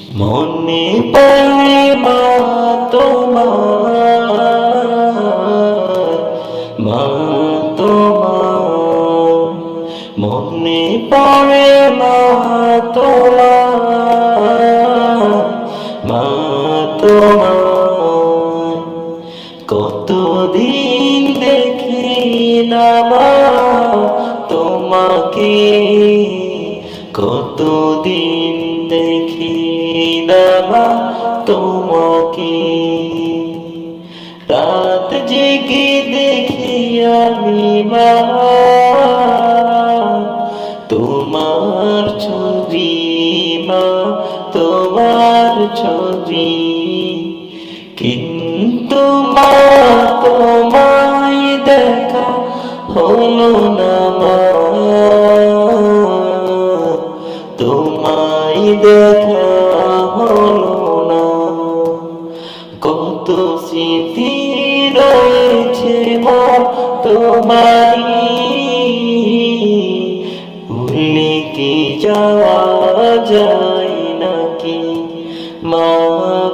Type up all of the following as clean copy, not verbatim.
মনে পড়ে মা তোমার, মা তোমার, মনে পড়ে মা তোমার, মা তোমার। কতদিন দেখি না মা তোমাকে, কতদিন দেখি না মা তোমাকে। রাত জেগে দেখি আমি মা তোমার ছবি, মা তোমার ছবি। কিন্তু মা তোমায় দেখা হলো না মা, তোমায় দেখা হলো না। কত স্মৃতি রয়েছে মা তোমারি, ভুলে কি যাওয়া যায় নাকি মা,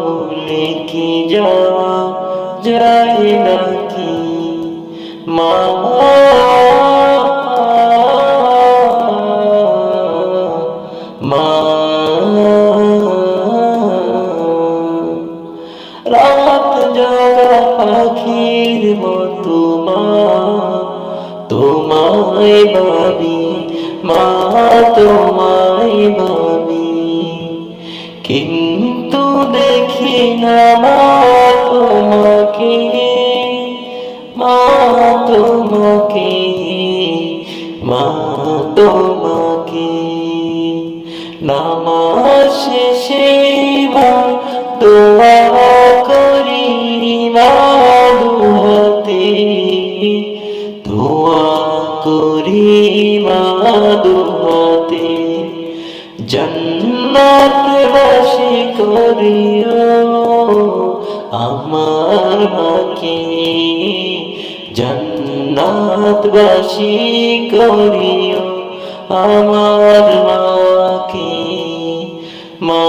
ভুলে কি যাওয়া যায় নাকি মা। মা রাত জাগা পাখির মতো মা তোমায় ভাবি, মা তোমায় ভাবি। কিন্তু দেখি না মা তোমাকে, মা তোমাকে, মা তোমাকে। নামাজ শেষে মা দোয়া করি মা দুহাতে, দোয়া করি মা দুহাতে। জান্নাতবাসী করিও আমার মাকে, জান্নাতবাসী করিও আমার মাকে। মা